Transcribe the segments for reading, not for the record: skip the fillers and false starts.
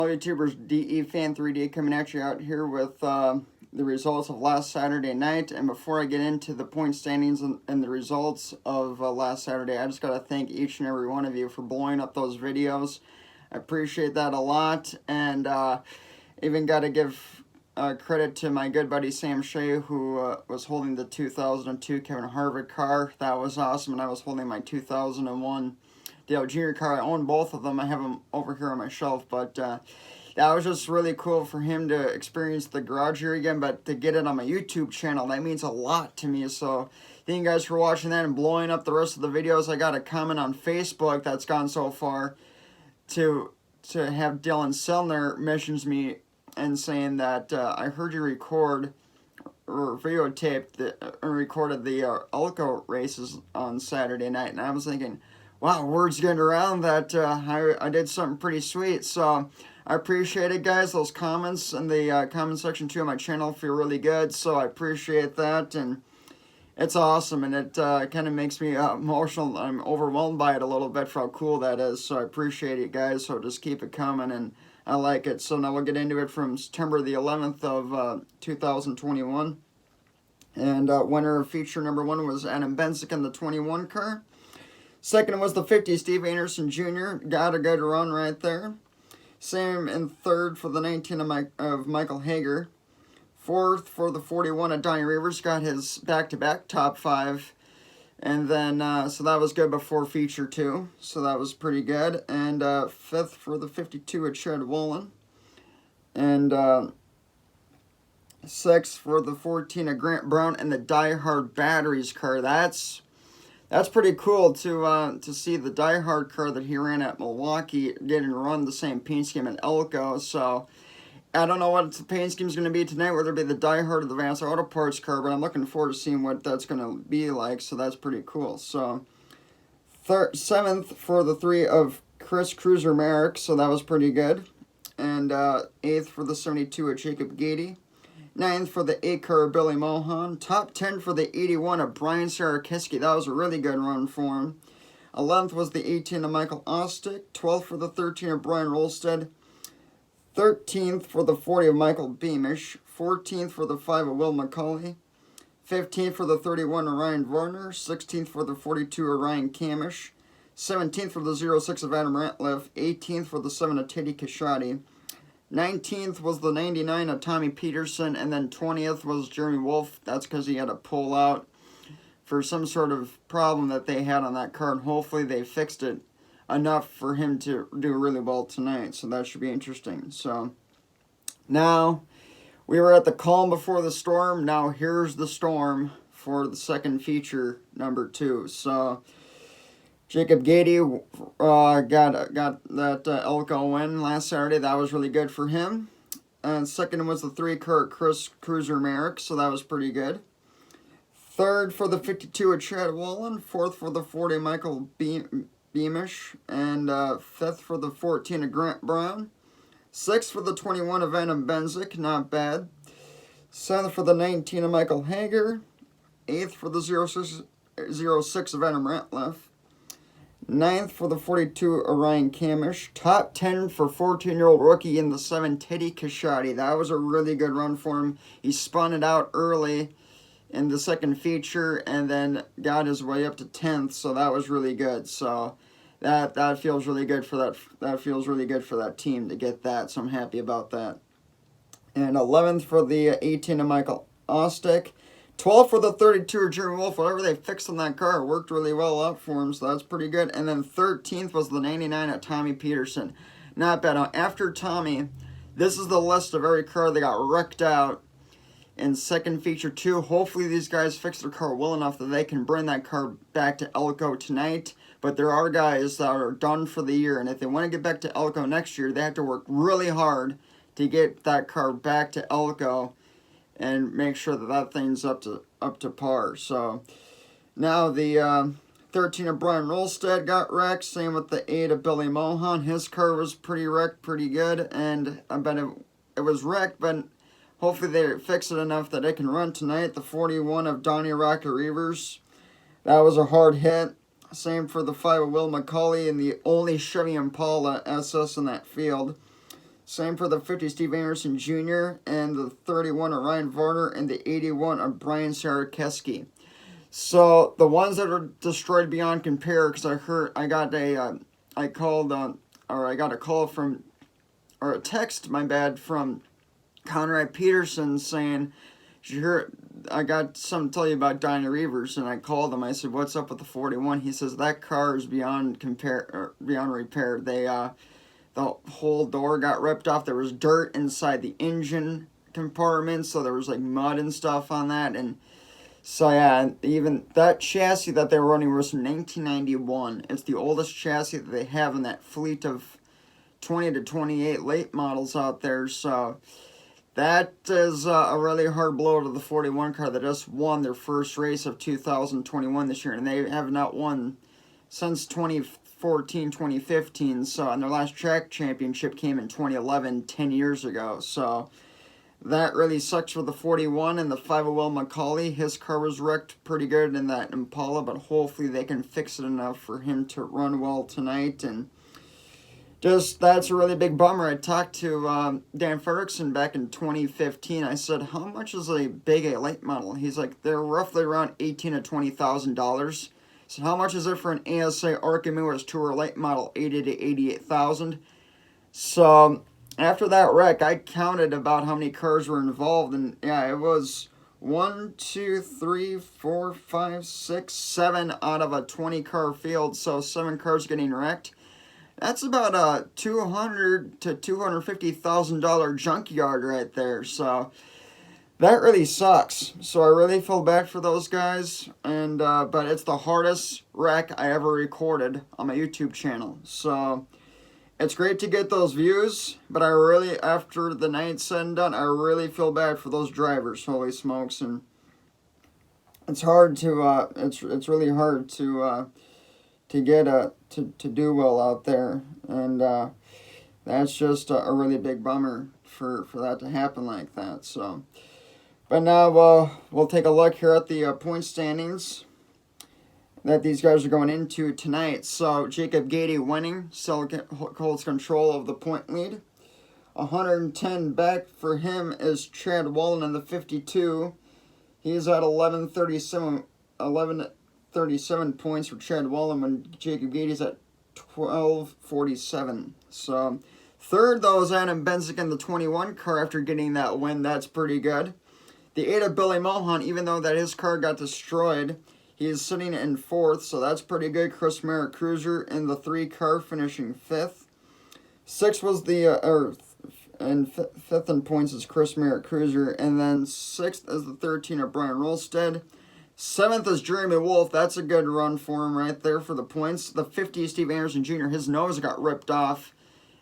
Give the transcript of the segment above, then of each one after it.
Hello YouTubers, DE Fan 3D coming at you out here with the results of last Saturday night. And before I get into the point standings and the results of last Saturday, I just got to thank each and every one of you for blowing up those videos. I appreciate that a lot, and even got to give credit to my good buddy Sam Shea, who was holding the 2002 Kevin Harvick car. That was awesome, and I was holding my 2001 Dale Jr. car. I own both of them. I have them over here on my shelf, but that was just really cool for him to experience the garage here again, but to get it on my YouTube channel, that means a lot to me. So thank you guys for watching that and blowing up the rest of the videos. I got a comment on Facebook that's gone so far to have Dylan Sellner mentions me and saying that I heard you record or videotaped recorded the Elko races on Saturday night, and I was thinking, wow, word's getting around that I did something pretty sweet. So I appreciate it, guys. Those comments in the comment section too on my channel feel really good, so I appreciate that, and it's awesome, and it kind of makes me emotional. I'm overwhelmed by it a little bit for how cool that is, so I appreciate it, guys. So just keep it coming, and I like it. So now we'll get into it from September the 11th of 2021. And winner of feature number 1 was Adam Bensick in the 21 car. Second was the 50, Steve Anderson Jr. Got a good run right there. Same in third for the 19 of Michael Hager. Fourth for the 41 of Donnie Rivers. Got his back-to-back top 5. And then, so that was good before feature 2. So that was pretty good. And fifth for the 52 of Chad Wolin. And sixth for the 14 of Grant Brown and the Die Hard Batteries car. That's pretty cool to see the Die Hard car that he ran at Milwaukee getting run the same paint scheme at Elko. So I don't know what the paint scheme is going to be tonight, whether it be the Die Hard or the Vance Auto Parts car, but I'm looking forward to seeing what that's going to be like. So that's pretty cool. So seventh for the 3 of Chris Cruiser Merrick, so that was pretty good. And eighth for the 72 of Jacob Gady. 9th for the 8 car of Billy Mohan. Top 10 for the 81 of Brian Sarakiski. That was a really good run for him. 11th was the 18 of Michael Ostick. 12th for the 13 of Brian Rolstead. 13th for the 40 of Michael Beamish. 14th for the 5 of Will McCauley. 15th for the 31 of Ryan Varner. 16th for the 42 of Ryan Camish. 17th for the 06 of Adam Ratliff. 18th for the 7 of Teddy Kashadi. 19th was the 99 of Tommy Peterson, and then 20th was Jeremy Wolf. That's because he had to pull out for some sort of problem that they had on that car, and hopefully they fixed it enough for him to do really well tonight, so that should be interesting. So now we were at the calm before the storm. Now here's the storm for the second feature, number 2. So Jacob Gady got that Elko win last Saturday. That was really good for him. And second was the 3 car Chris Cruiser Merrick, so that was pretty good. Third for the 52 of Chad Wolin. Fourth for the 40 Michael Beamish. And fifth for the 14 of Grant Brown. Sixth for the 21 of Adam Bensick, not bad. Seventh for the 19 of Michael Hager. Eighth for the 06 of Adam Ratliff. 9th for the 42 of Ryan Camish. Top 10 for 14-year-old rookie in the 7, Teddy Kashadi. That was a really good run for him. He spun it out early in the second feature and then got his way up to 10th, so that was really good. So that feels really good for that feels really good for that team to get that, so I'm happy about that. And 11th for the 18 of Michael Ostick. 12th for the 32 of Jeremy Wolf. Whatever they fixed on that car worked really well out for him, so that's pretty good. And then 13th was the 99 of Tommy Peterson. Not bad. Now, after Tommy, this is the list of every car that got wrecked out in second feature 2. Hopefully these guys fix their car well enough that they can bring that car back to Elko tonight. But there are guys that are done for the year, and if they want to get back to Elko next year, they have to work really hard to get that car back to Elko and make sure that that thing's up to par. So now the 13 of Brian Rolstead got wrecked. Same with the 8 of Billy Mohan. His car was pretty wrecked, pretty good, and I bet it was wrecked, but hopefully they fix it enough that it can run tonight. The 41 of Donnie Rocker Reavers. That was a hard hit. Same for the 5 of Will McCauley and the only Chevy Impala SS in that field. Same for the 50 Steve Anderson Jr. and the 31 of Ryan Varner and the 81 of Brian Sarakeski. So the ones that are destroyed beyond compare, because I got a call from, or a text, my bad, from Conrad Peterson saying, "Did you hear, I got something to tell you about Donnie Reavers," and I called him. I said, "What's up with the 41?" He says, "That car is beyond repair. The whole door got ripped off. There was dirt inside the engine compartment, so there was like mud and stuff on that, and so yeah, and even that chassis that they were running was from 1991. It's the oldest chassis that they have in that fleet of 20 to 28 late models out there, so that is a really hard blow to the 41 car that just won their first race of 2021 this year, and they have not won since 2014, 2015, so, and their last track championship came in 2011, 10 years ago, so that really sucks for the 41. And the 5 of Will McCauley, his car was wrecked pretty good in that Impala, but hopefully they can fix it enough for him to run well tonight. And just, that's a really big bummer. I talked to Dan Ferguson back in 2015. I said, "How much is a big A late model?" He's like, "They're roughly around $18,000 to $20,000. So how much is it for an ASA Archimedes Tour late model? 80 to 88,000. So after that wreck, I counted about how many cars were involved, and yeah, it was 1, 2, 3, 4, 5, 6, 7 out of a 20-car field, so 7 cars getting wrecked. That's about a $200,000 to $250,000 junkyard right there, so that really sucks. So I really feel bad for those guys, and but it's the hardest wreck I ever recorded on my YouTube channel, so it's great to get those views, but I really, after the night's said and done, I really feel bad for those drivers. Holy smokes! And it's hard to, it's really hard to get to do well out there, and that's just a really big bummer for that to happen like that. So, but now we'll take a look here at the point standings that these guys are going into tonight. So Jacob Gady winning, still holds control of the point lead. 110 back for him is Chad Wallen in the 52. He's at 1137 points for Chad Wallen when Jacob Gady's at 1247. So third though is Adam Benzik in the 21 car after getting that win. That's pretty good. The 8 of Billy Mohan, even though that his car got destroyed, he is sitting in 4th, so that's pretty good. Chris Merritt Cruiser in the 3 car, finishing 5th. 6th was the, and 5th in points is Chris Merritt Cruiser, and then 6th is the 13 of Brian Rolstead. 7th is Jeremy Wolf. That's a good run for him right there for the points. The 50 Steve Anderson Jr., his nose got ripped off,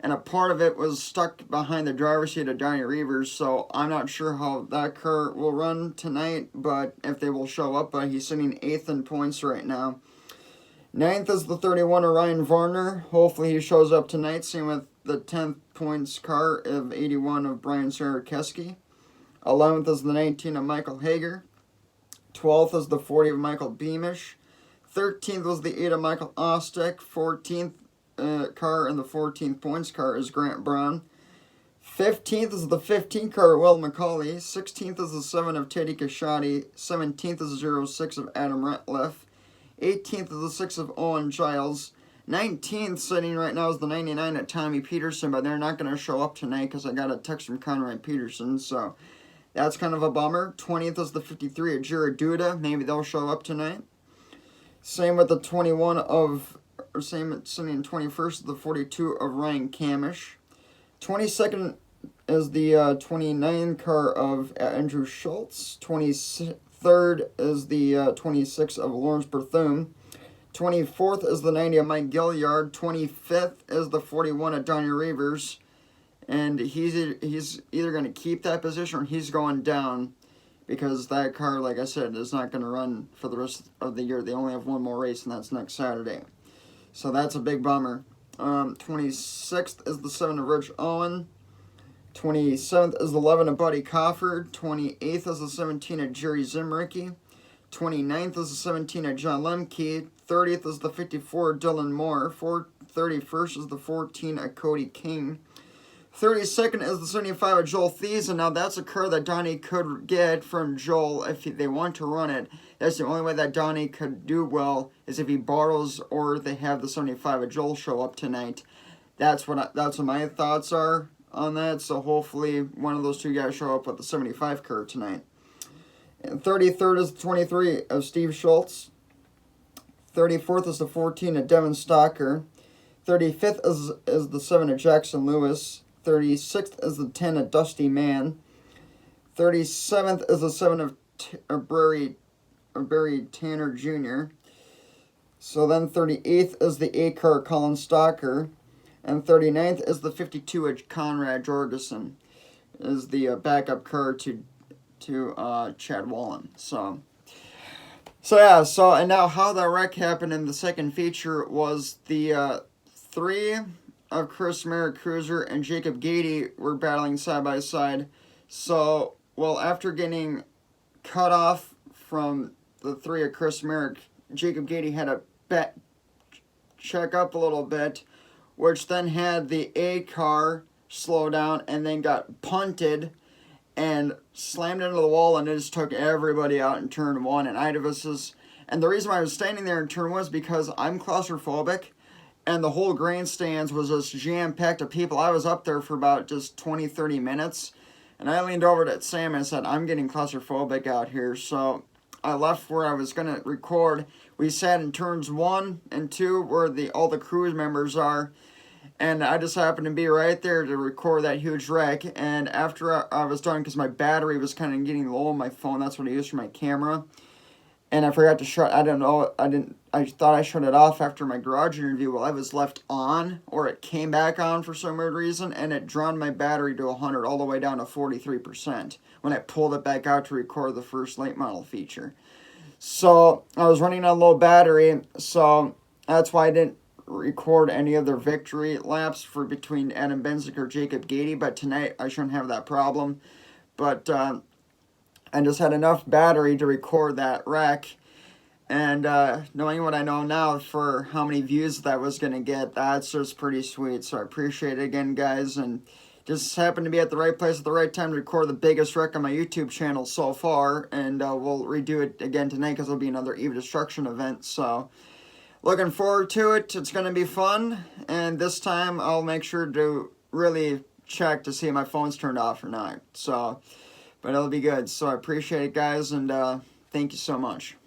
and a part of it was stuck behind the driver's seat of Donnie Reavers, so I'm not sure how that car will run tonight, but if they will show up, but he's sitting 8th in points right now. 9th is the 31 of Ryan Varner. Hopefully he shows up tonight. Same with the 10th points car of 81 of Brian Sarakeski. 11th is the 19 of Michael Hager. 12th is the 40 of Michael Beamish. 13th was the 8 of Michael Ostick. 14th car and the 14th points car is Grant Brown. 15th is the 15 car Will McCauley. 16th is the 7 of Teddy Kashadi. 17th is the 06 of Adam Ratliff. 18th is the 6 of Owen Giles. 19th sitting right now is the 99 at Tommy Peterson, but they're not going to show up tonight because I got a text from Conrad Peterson, so that's kind of a bummer. 20th is the 53 at Jared Duda. Maybe they'll show up tonight. Same with the 21 of, or same sitting in 21st, the 42 of Ryan Camish. 22nd is the 29 car of Andrew Schultz. 23rd is the 26 of Lawrence Berthune. 24th is the 90 of Mike Gilliard. 25th is the 41 of Donnie Reavers. And he's either going to keep that position or he's going down, because that car, like I said, is not going to run for the rest of the year. They only have one more race, and that's next Saturday. So that's a big bummer. 26th is the 7 of Rich Owen. 27th is the 11 of Buddy Cofford. 28th is the 17 of Jerry Zimricky. 29th is the 17 of John Lemke. 30th is the 54 of Dylan Moore. 31st is the 14 of Cody King. 32nd is the 75 of Joel Thiessen. Now, that's a car that Donnie could get from Joel if they want to run it. That's the only way that Donnie could do well is if he borrows or they have the 75 of Joel show up tonight. That's what my thoughts are on that. So hopefully one of those two guys show up with the 75 car tonight. And 33rd is the 23 of Steve Schultz. 34th is the 14 of Devin Stocker. 35th is the 7 of Jackson Lewis. 36th is the 10 of Dusty Mann. 37th is the 7 of Barry Tanner Jr. So then 38th is the 8 car Colin Stocker. And 39th is the 52 of Conrad Jorgensen. Is the backup car to Chad Wallen. So and now how that wreck happened in the second feature was the 3 of Chris Merrick Cruiser and Jacob Gady were battling side by side. So, well, after getting cut off from the 3 of Chris Merrick, Jacob Gady had to check up a little bit, which then had the A car slow down and then got punted and slammed into the wall, and it just took everybody out in turn 1. And the reason why I was standing there in turn 1 is because I'm claustrophobic, and the whole grandstands was just jam-packed of people. I was up there for about just 20, 30 minutes, and I leaned over to Sam and said, I'm getting claustrophobic out here. So I left where I was going to record. We sat in turns 1 and 2 where all the crew members are, and I just happened to be right there to record that huge wreck. And after I was done, because my battery was kind of getting low on my phone, that's what I used for my camera, and I forgot to shut, I thought I shut it off after my garage interview. Well, I was left on, or it came back on for some weird reason, and it drowned my battery to 100, all the way down to 43% when I pulled it back out to record the first late model feature. So I was running on low battery, so that's why I didn't record any other victory laps for between Adam Benzik or Jacob Gady, but tonight I shouldn't have that problem. But I just had enough battery to record that wreck, and knowing what I know now for how many views that was going to get, that's just pretty sweet. So I appreciate it again, guys, and just happened to be at the right place at the right time to record the biggest wreck on my YouTube channel so far, and we'll redo it again tonight because it'll be another Eve Destruction event. So looking forward to it. It's going to be fun, and this time I'll make sure to really check to see if my phone's turned off or not. So, but it'll be good. So I appreciate it, guys, and thank you so much.